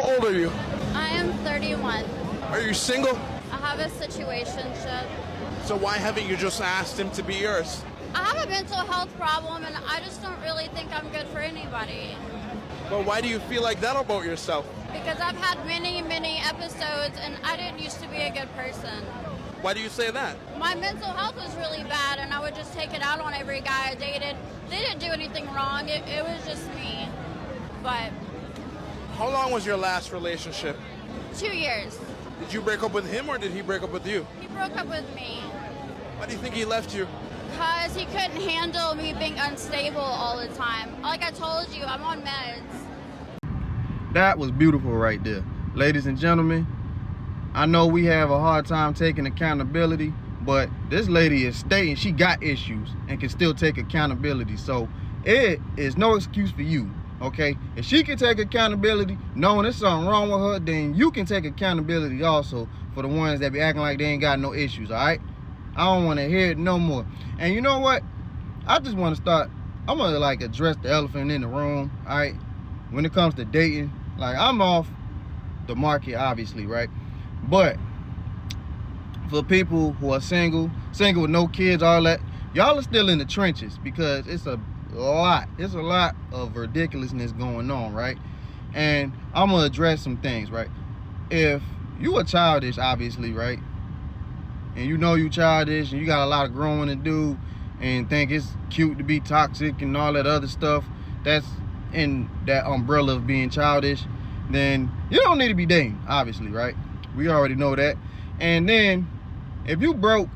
old are you? I am 31. Are you single? I have a situationship. So why haven't you just asked him to be yours? I have a mental health problem, and I just don't really think I'm good for anybody. But why do you feel like that about yourself? Because I've had many, many episodes, and I didn't used to be a good person. Why do you say that? My mental health was really bad, and I would just take it out on every guy I dated. They didn't do anything wrong. It was just me. But How long was your last relationship? 2 years. Did you break up with him or did he break up with you? He broke up with me Why do you think he left you? because he couldn't handle me being unstable all the time. Like I told you, I'm on meds. That was beautiful right there. Ladies and gentlemen, I know we have a hard time taking accountability, but this lady is stating she got issues and can still take accountability. So it is no excuse for you, okay? If she can take accountability knowing there's something wrong with her, then you can take accountability also for the ones that be acting like they ain't got no issues, all right? I don't want to hear it no more. And you know what? I just want to start, I'm going to like address the elephant in the room, all right? When it comes to dating, like I'm off the market, obviously, right? But for people who are single with no kids, all that, y'all are still in the trenches because it's a lot of ridiculousness going on, right? And I'm gonna address some things, right? If you are childish, obviously, right? And you know you childish and you got a lot of growing to do and think it's cute to be toxic and all that other stuff, that's in that umbrella of being childish, then you don't need to be dating, obviously, right? We already know that. And then if you broke,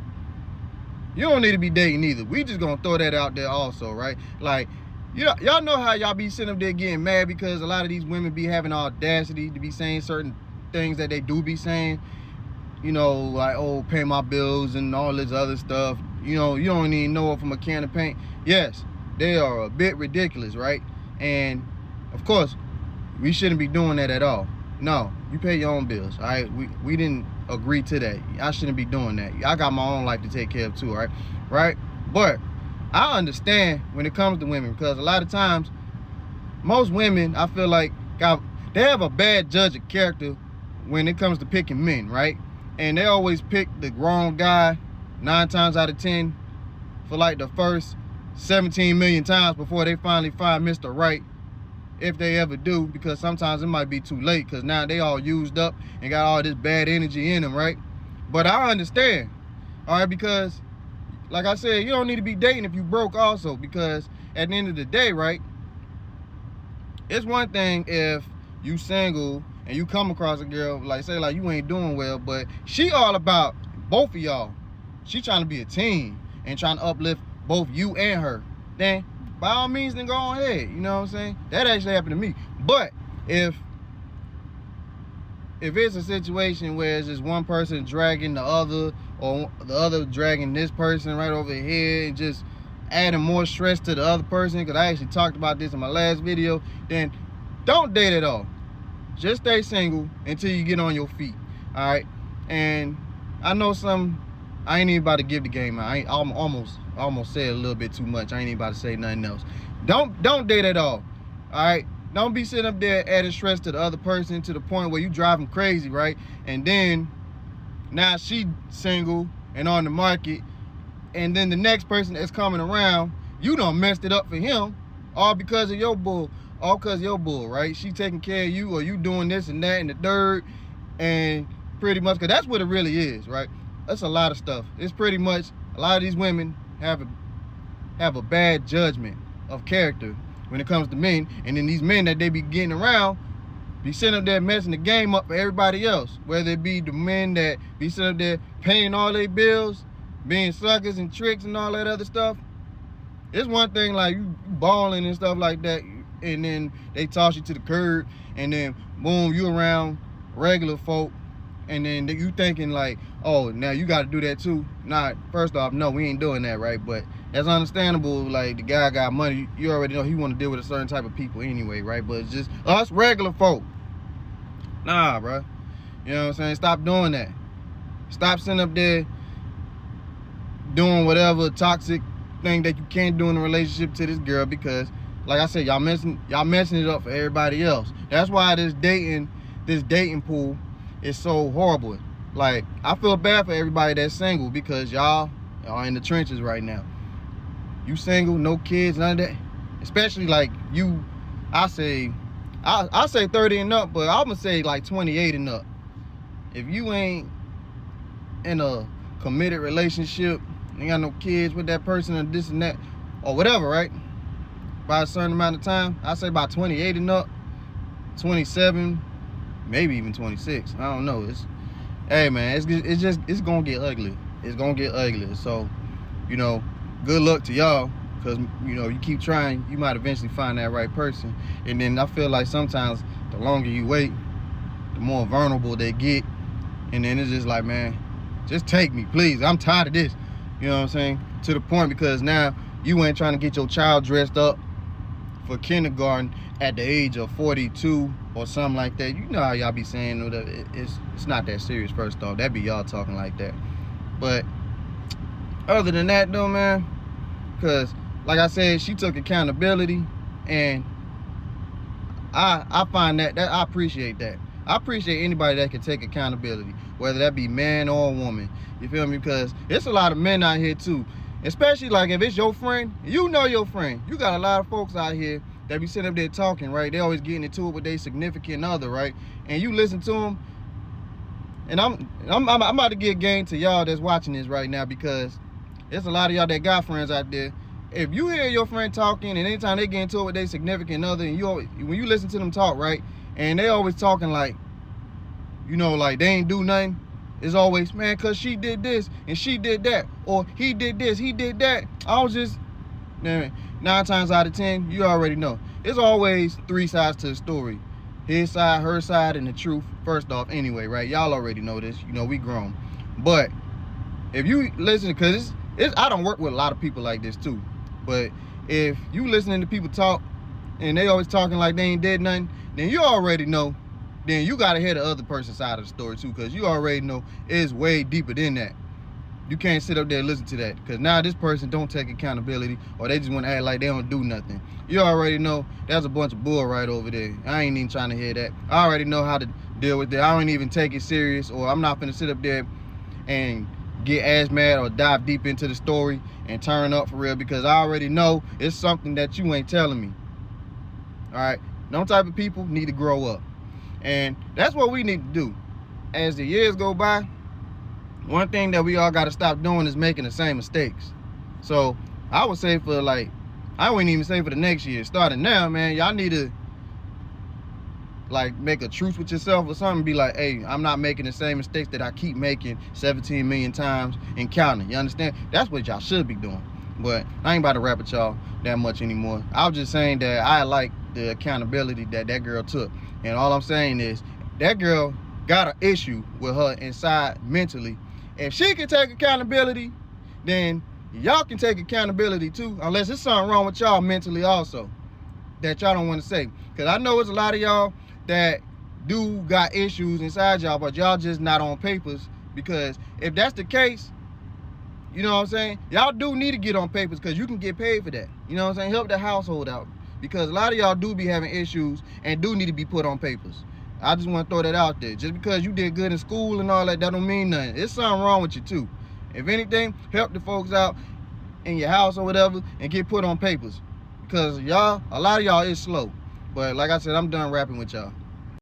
you don't need to be dating either. We just gonna throw that out there also, right? Like, y'all know how y'all be sitting up there getting mad because a lot of these women be having audacity to be saying certain things that they do be saying, you know, like, oh, pay my bills and all this other stuff. You know, you don't even know it from a can of paint. Yes, they are a bit ridiculous, right? And of course, we shouldn't be doing that at all. No, you pay your own bills, all right? We didn't agree to that. I shouldn't be doing that. I got my own life to take care of too, all right? Right? But I understand when it comes to women because a lot of times, most women, I feel like, they have a bad judge of character when it comes to picking men, right? And they always pick the wrong guy 9 times out of 10 for like the first 17 million times before they finally find Mr. Right, if they ever do, because sometimes it might be too late because now they all used up and got all this bad energy in them, right? But I understand, all right, because like I said, you don't need to be dating if you broke also, because at the end of the day, right, it's one thing if you single and you come across a girl, like say like you ain't doing well, but she all about both of y'all. She trying to be a team and trying to uplift both you and her. Then by all means, then go on ahead. You know what I'm saying? That actually happened to me. But if it's a situation where it's just one person dragging the other, or the other dragging this person right over here and just adding more stress to the other person, because I actually talked about this in my last video, then don't date at all. Just stay single until you get on your feet, all right? And I know I ain't even about to give the game out. I almost said a little bit too much. I ain't even about to say nothing else. Don't date at all right? Don't be sitting up there adding stress to the other person to the point where you drive them crazy, right? And then now she single and on the market, and then the next person that's coming around, you done messed it up for him, all because of your bull, right? She taking care of you, or you doing this and that and the third, and pretty much, because that's what it really is, right? That's a lot of stuff. It's pretty much a lot of these women have a bad judgment of character when it comes to men, and then these men that they be getting around be sitting up there messing the game up for everybody else, whether it be the men that be sitting up there paying all their bills, being suckers and tricks and all that other stuff. It's one thing like you balling and stuff like that, and then they toss you to the curb, and then boom, you around regular folk, and then you thinking like, oh, now you got to do that too. Nah, first off, no, we ain't doing that, right? But that's understandable. Like, the guy got money, you already know he want to deal with a certain type of people anyway, right? But it's just us regular folk. Nah, bro. You know what I'm saying? Stop doing that. Stop sitting up there doing whatever toxic thing that you can't do in a relationship to this girl, because like I said, y'all messing it up for everybody else. That's why this dating this dating pool is so horrible. Like, I feel bad for everybody that's single because y'all are in the trenches right now. You single, no kids, none of that. Especially like you, I say 30 and up, but I'm gonna say like 28 and up. If you ain't in a committed relationship, ain't got no kids with that person and this and that, or whatever, right? By a certain amount of time, I say by 28 and up, 27, maybe even 26. I don't know. Hey man, it's gonna get ugly. It's gonna get ugly. So, you know, good luck to y'all, because you know, you keep trying, you might eventually find that right person. And then I feel like sometimes the longer you wait, the more vulnerable they get. And then it's just like, man, just take me, please. I'm tired of this. You know what I'm saying? To the point, because now you ain't trying to get your child dressed up for kindergarten at the age of 42 or something like that. You know how y'all be saying it's not that serious. First off, that be y'all talking like that. But other than that though, man, because like I said, she took accountability, and I find that I appreciate that. I appreciate anybody that can take accountability, whether that be man or woman. You feel me? Because there's a lot of men out here too. Especially like if it's your friend, you know your friend. You got a lot of folks out here that be sitting up there talking, right? They always getting into it with their significant other, right? And you listen to them. And I'm about to get game to y'all that's watching this right now, because there's a lot of y'all that got friends out there. If you hear your friend talking, and anytime they get into it with their significant other, and when you listen to them talk, right, and they always talking like, you know, like they ain't do nothing. It's always, man, cause she did this and she did that, or he did this, he did that. I was just, man, 9 times out of 10, you already know. It's always 3 sides to the story. His side, her side, and the truth. First off, anyway, right? Y'all already know this. You know, we grown. But if you listen, cause I don't work with a lot of people like this too. But if you listening to people talk and they always talking like they ain't did nothing, then you already know. Then you gotta hear the other person's side of the story too, because you already know it's way deeper than that. You can't sit up there and listen to that, because now this person don't take accountability, or they just want to act like they don't do nothing. You already know that's a bunch of bull right over there. I ain't even trying to hear that. I already know how to deal with that. I don't even take it serious, or I'm not gonna sit up there and get ass mad or dive deep into the story and turn up for real, because I already know it's something that you ain't telling me. All right, them type of people need to grow up. And that's what we need to do. As the years go by, one thing that we all got to stop doing is making the same mistakes. So I would say for like, I wouldn't even say for the next year. Starting now, man, y'all need to like make a truce with yourself or something. Be like, hey, I'm not making the same mistakes that I keep making 17 million times and counting. You understand? That's what y'all should be doing. But I ain't about to rap with y'all that much anymore. I was just saying that I like the accountability that girl took. And all I'm saying is that girl got an issue with her inside mentally. If she can take accountability, then y'all can take accountability too, unless there's something wrong with y'all mentally also that y'all don't want to say. Because I know it's a lot of y'all that do got issues inside y'all, but y'all just not on papers. Because if that's the case, you know what I'm saying, y'all do need to get on papers, because you can get paid for that. You know what I'm saying? Help the household out. Because a lot of y'all do be having issues and do need to be put on papers. I just want to throw that out there. Just because you did good in school and all that don't mean nothing. There's something wrong with you too. If anything, help the folks out in your house or whatever and get put on papers. Because y'all, a lot of y'all is slow. But like I said, I'm done rapping with y'all.